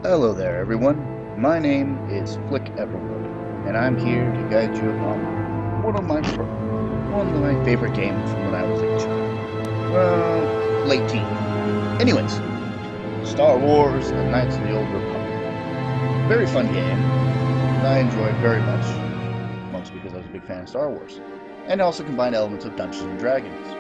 Hello there everyone, my name is FlickEverwoood, and I'm here to guide you on one of my favorite games from when I was a child. Well, late teen. Anyways, Star Wars and Knights of the Old Republic. Very fun game, and I enjoyed very much, mostly because I was a big fan of Star Wars. And also combined elements of Dungeons and Dragons.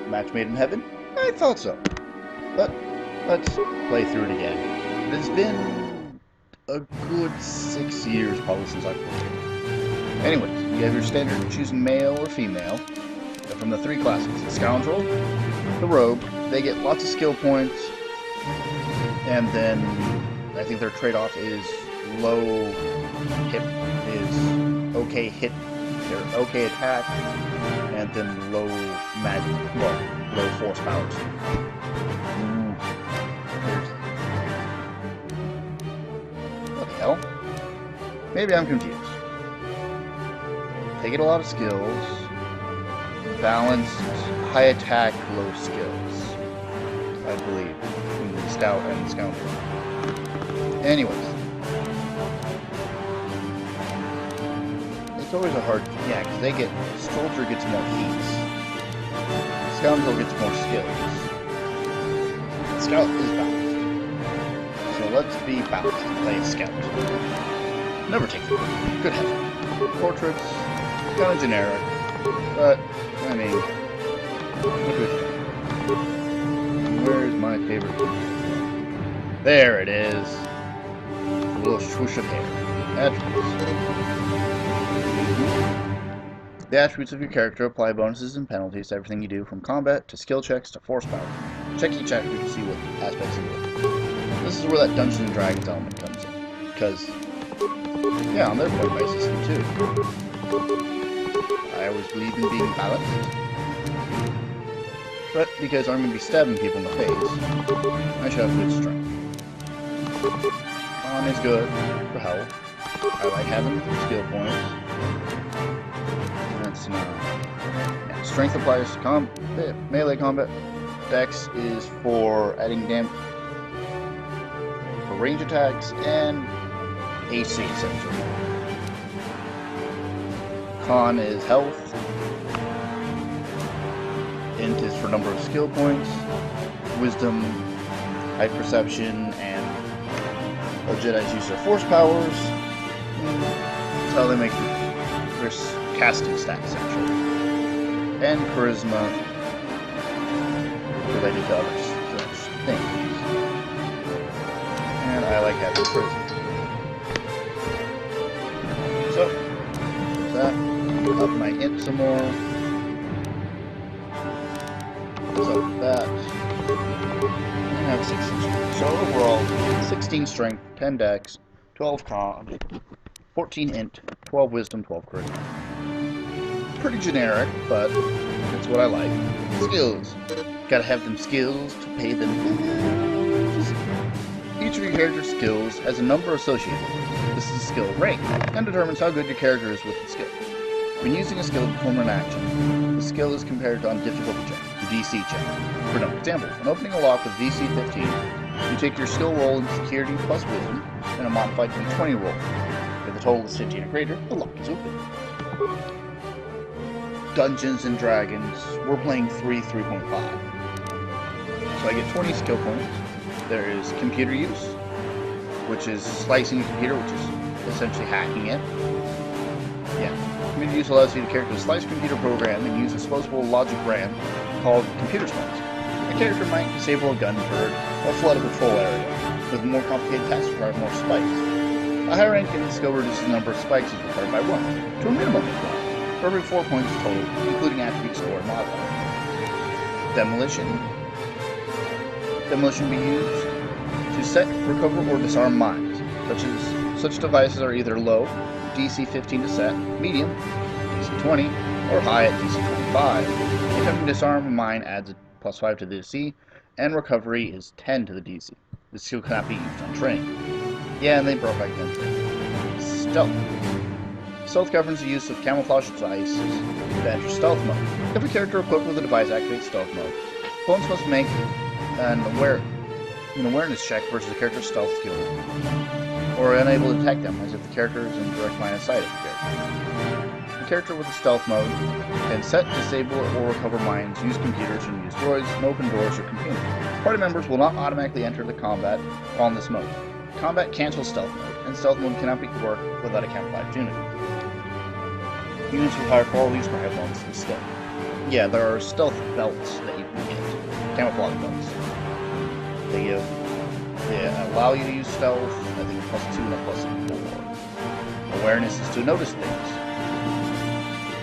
Match made in heaven? I thought so. But let's play through it again. It has been a good 6 years probably since I've played it. Anyways, you have your standard choosing male or female from the three classes. The Scoundrel, the Rogue, they get lots of skill points, and then I think their trade-off is low hit is okay hit, they're okay attack, and then low magic, well, low force powers. What the hell? Maybe I'm confused. They get a lot of skills. Balanced, high attack, low skills. I believe. In the Scout and the Scoundrel. Anyways. It's always a hard... Yeah, because they get... Soldier gets more heats. Scoundrel gets more skills. Scout is balanced. So let's be balanced and play a Scout. Never take it. Good heaven. Portraits, kind of generic, but, I mean, look at it. Where's my favorite? There it is. A little swoosh of hair. Attributes. The attributes of your character apply bonuses and penalties to everything you do, from combat to skill checks to force power. Check each attribute to see what aspects you do. This is where that Dungeons and Dragons element comes in. Because, yeah, on their point-based system too. I always believe in being balanced. But because I'm going to be stabbing people in the face, I should have good strength. Con is good for health. I like having skill points. That's yeah, strength applies to melee combat. Dex is for adding damage for range attacks and AC essentially. Con is health. Int is for number of skill points. Wisdom, height perception, and Jedi's use their force powers. That's how they make their casting stats essentially. And charisma related to other such things. And I like having charisma. So, there's that. Up my int some more. Goes up that. And I have 16 strength. So overall, 16 strength, 10 dex, 12 con, 14 int, 12 wisdom, 12 charisma. Pretty generic, but that's what I like. Skills. Gotta have them skills to pay them bills. Each of your character's skills has a number associated with it. This is a skill rank, and determines how good your character is with the skill. When using a skill to perform an action, the skill is compared on difficulty check, the DC check. For example, when opening a lock with DC 15, you take your skill roll in security plus wisdom, and a modified D20 roll. If the total is 15 or greater, the lock is open. Dungeons and Dragons, we're playing 3.5. So I get 20 skill points. There is computer use, which is slicing a computer, which is essentially hacking it. Yeah. Computer use allows you to slice a computer program and use a disposable logic RAM called computer splice. A character might disable a gun turret or flood a patrol area, with more complicated tasks require more spikes. A higher rank in the skill reduces the number of spikes is required by 1, to a minimum of 1, for every 4 points total, including attribute score and modifier. Demolition. Demolition be used to set, recover, or disarm mines. Such devices are either low, DC 15 to set, medium, DC 20, or high at DC 25. Attempting to disarm a mine adds a +5 to the DC, and recovery is 10 to the DC. This skill cannot be used on train. Yeah, and they broke back then. Stealth. Stealth governs the use of camouflage devices to enter stealth mode. If a character equipped with a device activates stealth mode, opponents must make an an awareness check versus a character's stealth skill, or unable to detect them, as if the character is in direct line of sight of the character. The character with the stealth mode can set, disable, or recover mines, use computers, and use droids, and open doors or containers. Party members will not automatically enter the combat while in this mode. Combat cancels stealth mode, and stealth mode cannot be worked without a camouflage unit. Units with higher qualities may have bonus to the skill. Yeah, there are stealth belts that you can get. Camouflage belts. They allow you to use stealth, I think +2 and a +4. Awareness is to notice things,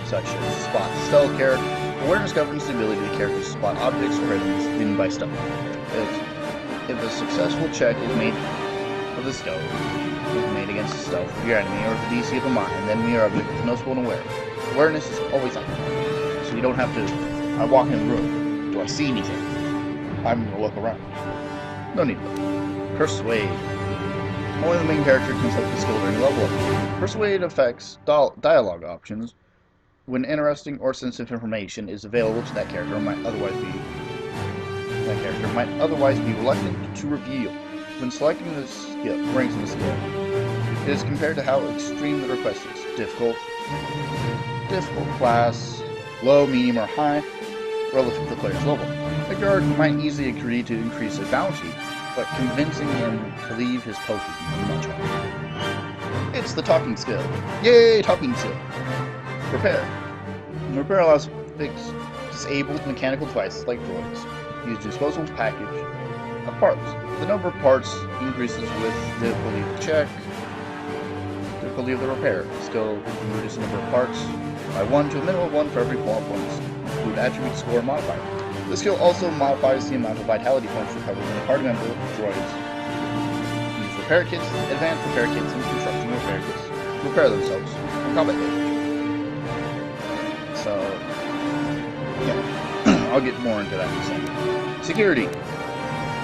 such as spot stealth character. Awareness governs the ability of the character to spot objects or enemies hidden by stealth. If a successful check is made for the stealth, is made against the stealth of your enemy, or the DC of a mine, then enemy or object is noticeable and aware. Awareness is always on, so you don't have to. I walk in the room. Do I see anything? I'm gonna look around. No need to look. Persuade. Only the main character can select the skill during level up. Persuade affects dialogue options when interesting or sensitive information is available to that character might otherwise be reluctant to reveal. When selecting the skill, ranks in the skill, it is compared to how extreme the request is. Difficult class, low, medium, or high, relative to the player's level. The guard might easily agree to increase a bounty, but convincing him to leave his post is much harder. It's the talking skill. Yay, talking skill. Repair. Repair allows fix disabled mechanical devices like droids. Use disposable package of parts. The number of parts increases with difficulty of the check, difficulty of the repair. Skill can reduce the number of parts by 1 to a minimum of 1 for every 4 points. Include attribute score modifier. The skill also modifies the amount of vitality points recovered when a party member droids use repair kits, advanced repair kits, and construction repair kits to repair themselves from combat damage. So, yeah, I'll get more into that in a second. Security.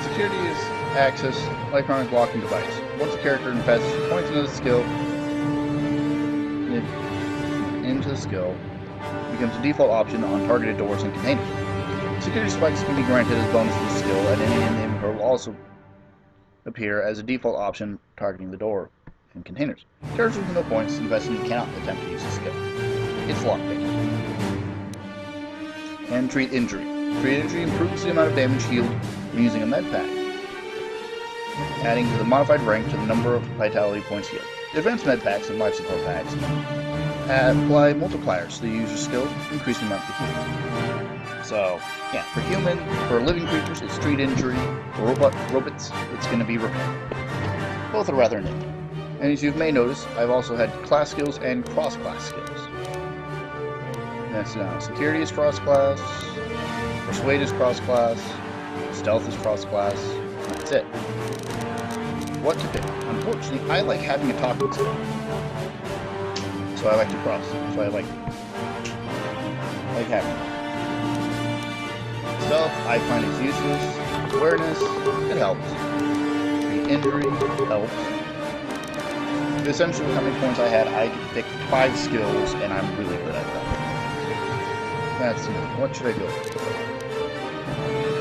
Security is access electronic locking device. Once a character invests points into the skill, becomes a default option on targeted doors and containers. Security spikes can be granted as bonus to the skill, and any in the inventory will also appear as a default option targeting the door and containers. Characters with no points invested cannot attempt to use the skill. It's lockpicking. And treat injury. Treat injury improves the amount of damage healed when using a med pack, adding to the modified rank to the number of vitality points healed. Advanced med packs and life support packs apply multipliers to the user's skill, increasing the amount of healing. So, yeah, for living creatures, it's treat injury. For robots, it's going to be repair. Both are rather nifty. And as you may notice, I've also had class skills and cross-class skills. That's now security is cross-class, persuade is cross-class, stealth is cross-class. That's it. What to pick? Unfortunately, I like having a talking skill. So I like to cross. So I like having it. Stealth, I find is useless. Awareness, it helps. Injury, helps. Essentially, how many points I had, I get to pick 5 skills, and I'm really good at that. That's it. What should I go with?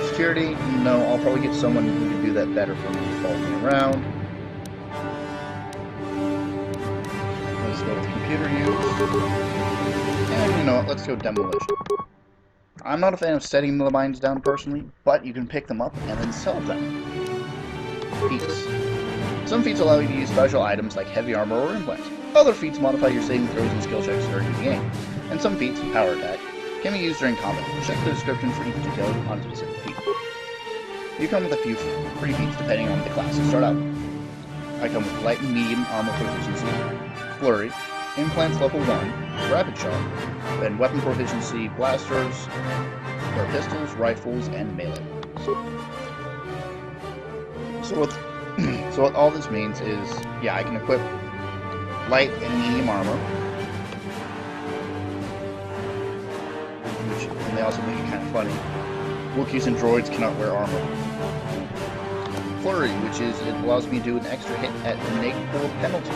Security, no, I'll probably get someone who can do that better for me to follow me around. Let's go with computer use. And you know what, let's go demolition. I'm not a fan of setting the mines down personally, but you can pick them up and then sell them. Feats. Some feats allow you to use special items like heavy armor or implants. Other feats modify your saving throws and skill checks during the game. And some feats, power attack, can be used during combat. Check the description for each detail on a specific feat. You come with a few free feats depending on the class you start out with. I come with light and medium armor proficiency, flurry, implants level 1, rapid shot, then weapon proficiency, blasters, or pistols, rifles, and melee weapons. So what all this means is, yeah, I can equip light and medium armor, and they also make it kind of funny. Wookiees and droids cannot wear armor. Flurry, which is, it allows me to do an extra hit at -4 penalty.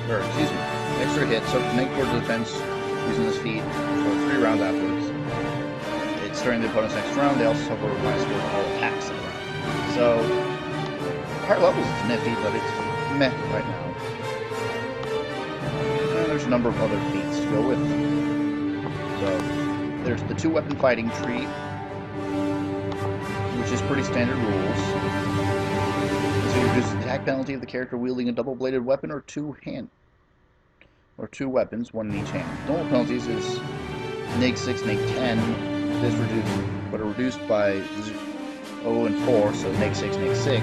Or, excuse me, extra hit, so -4 defense using this feat for 3 rounds afterwards. It's during the opponent's next round, they also suffer -4 to all attacks in the round. So, higher levels is nifty, but it's meh right now. And there's a number of other feats to go with. So, there's the 2-weapon fighting tree, which is pretty standard rules. So, reduces the attack penalty of the character wielding a double-bladed weapon or two weapons, one in each hand. Normal penalties is -6, -10. This reduced by 0 and 4, so -6, -6.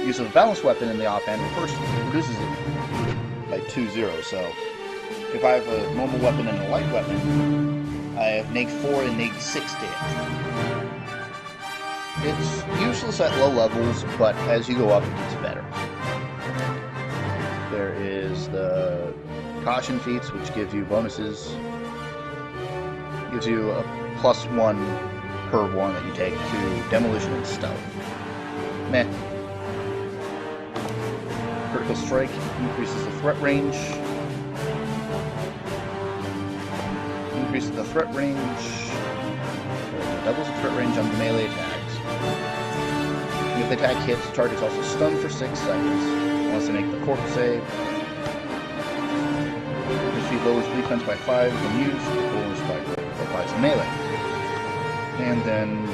Use of a balanced weapon in the offhand reduces it by 2-0. So if I have a normal weapon and a light weapon, I have -4 and -6 to hit. It's useless at low levels, but as you go up, it gets better. There is the caution feats, which give you bonuses. Gives you a +1 per one that you take to demolition and stealth. Meh. Critical strike increases the threat range. Increases the threat range. Doubles the threat range on the melee attacks. If the attack hits, the target's also stunned for 6 seconds. Once they make the corpse save. This feat lowers defense by 5 when used. Bonus by applies to melee. And then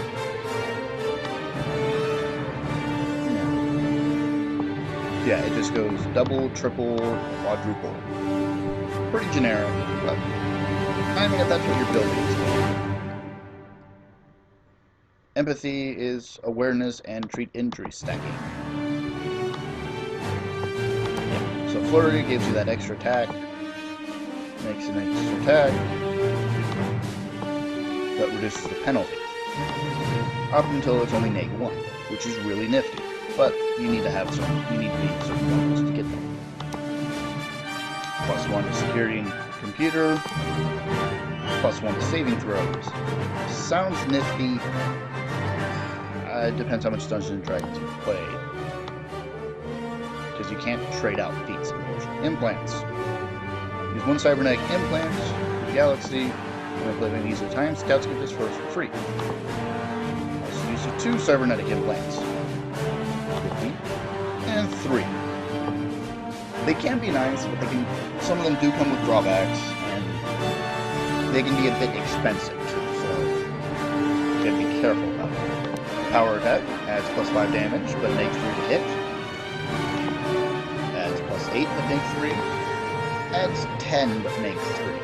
yeah, it just goes double, triple, quadruple. Pretty generic, but I mean if that's what you're building. Empathy is awareness and treat injury stacking. Yeah. So flurry gives you that extra attack. Makes an extra attack. That reduces the penalty. Up until it's only -1, which is really nifty. But you need to be certain levels to get them. +1 to security and computer. +1 to saving throws. Sounds nifty. It depends how much Dungeons and Dragons you've played. Because you can't trade out feats, unfortunately. Implants. Use 1 cybernetic implant for the galaxy. When living these at a time, scouts get this first for free. Also use 2 cybernetic implants. 50 and 3. They can be nice, but some of them do come with drawbacks, and they can be a bit expensive too, so you gotta be careful about it. Power attack adds +5 damage, but -3 to hit. Adds +8 but -3. Adds 10 but -3.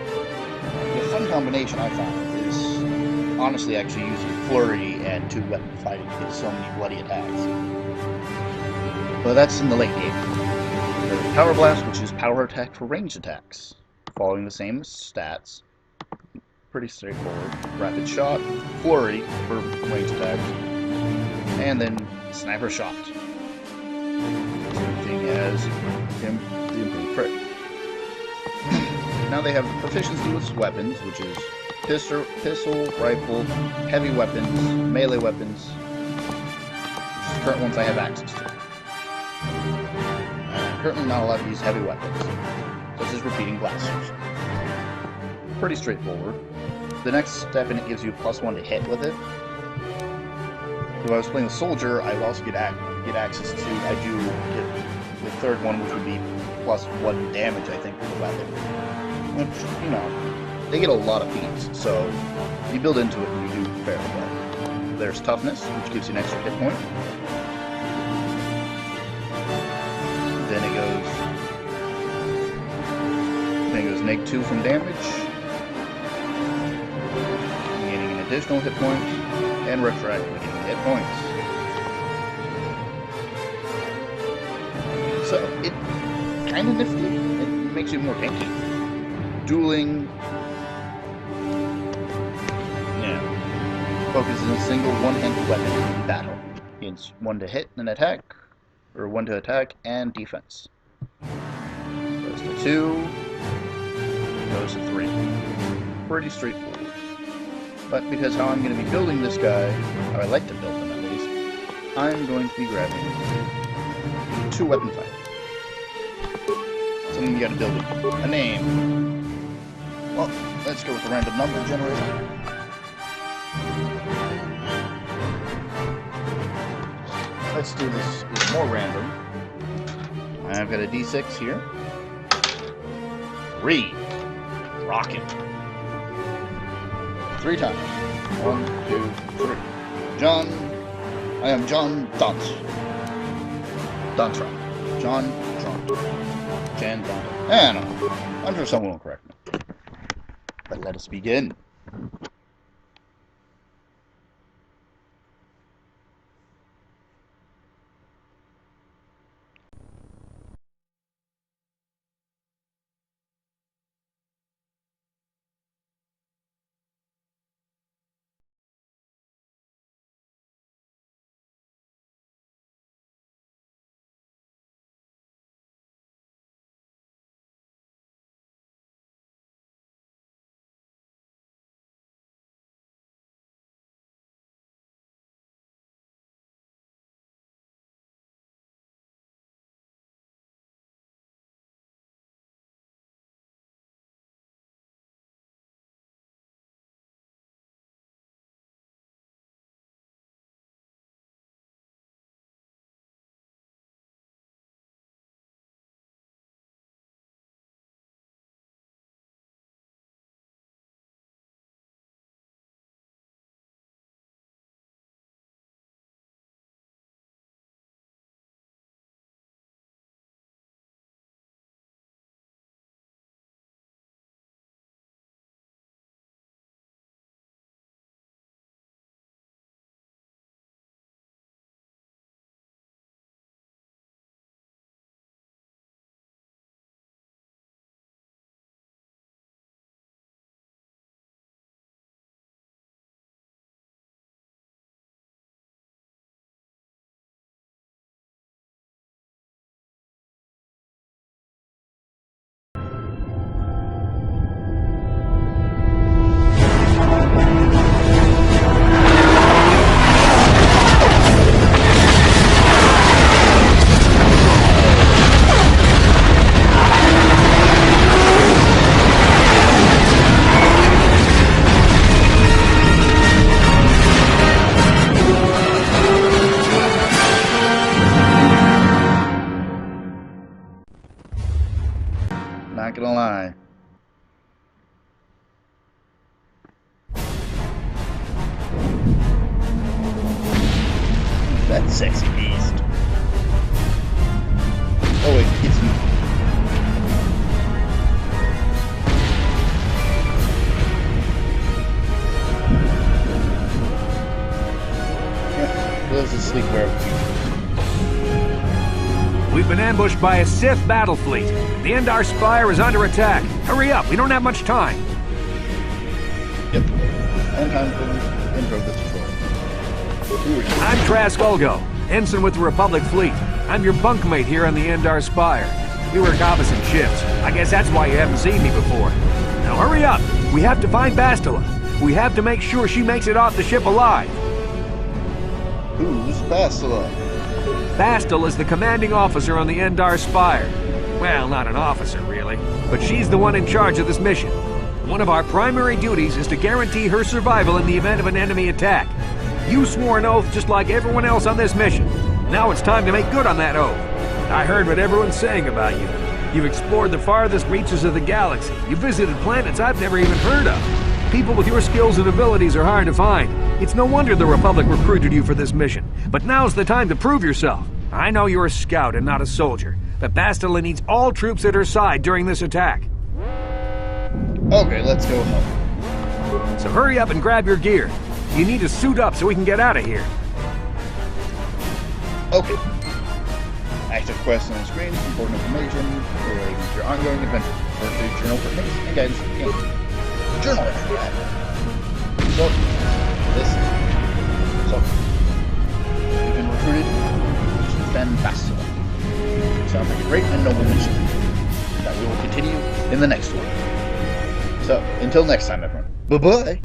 The fun combination I found is honestly actually using flurry and 2-weapon fighting to get so many bloody attacks. But that's in the late game. There's Power Blast, which is power attack for ranged attacks, following the same stats. Pretty straightforward. Rapid Shot, Flurry for ranged attacks, and then Sniper Shot. Same thing as the improved crit. Now they have proficiency with weapons, which is pistol, rifle, heavy weapons, melee weapons. Which is the current ones I have access to. I'm currently not allowed to use heavy weapons, such as repeating blasters. Pretty straightforward. The next step in it gives you +1 to hit with it. If I was playing a soldier, I would also get access to, I do get the third one, which would be +1 damage, I think, with the weapon. Which, you know, they get a lot of feats, so you build into it and you do fairly well. There's Toughness, which gives you an extra hit point. Then it goes -2 from damage, gaining an additional hit point, and retroactively getting hit points. So it kind of nifty. It makes you more tanky. Dueling, yeah, focuses on a single one-handed weapon in battle. It's 1 to hit and attack, or 1 to attack and defense. Goes to 2, goes to 3. Pretty straightforward. But because how I'm going to be building this guy, how I like to build them at least, I'm going to be grabbing 2-weapon fight. Something you got to build it. A name. Well, let's go with the random number generator. Let's do this more random. I've got a D6 here. 3. Rocking. 3 times. 1, 2, 3. John. I am John Dante. Dantra. John Dante. Jan Dante. And I'm sure someone will correct me. But let us begin. Not gonna lie. That sexy beast. Oh wait, it's you. Yeah, lives a sleek bear. We've been ambushed by a Sith battle fleet. The Endar Spire is under attack. Hurry up, we don't have much time. Yep. And time for intro this tutorial. I'm Trask Ulgo, ensign with the Republic Fleet. I'm your bunkmate here on the Endar Spire. We work opposite shifts. I guess that's why you haven't seen me before. Now hurry up. We have to find Bastila. We have to make sure she makes it off the ship alive. Who's Bastila? Bastila is the commanding officer on the Endar Spire. Well, not an officer, really, but she's the one in charge of this mission. One of our primary duties is to guarantee her survival in the event of an enemy attack. You swore an oath just like everyone else on this mission. Now it's time to make good on that oath. I heard what everyone's saying about you. You've explored the farthest reaches of the galaxy. You visited planets I've never even heard of. People with your skills and abilities are hard to find. It's no wonder the Republic recruited you for this mission. But now's the time to prove yourself. I know you're a scout and not a soldier, but Bastila needs all troops at her side during this attack. Okay, let's go home. So hurry up and grab your gear. You need to suit up so we can get out of here. Okay. Active quests on the screen, important information relating to your ongoing adventure. Refer to journal for hints and guidance for the game. Journal entry. So, you've been recruited to defend Bastila. Sounds like a great and noble mission that we will continue in the next one. So, until next time, everyone. Bye-bye.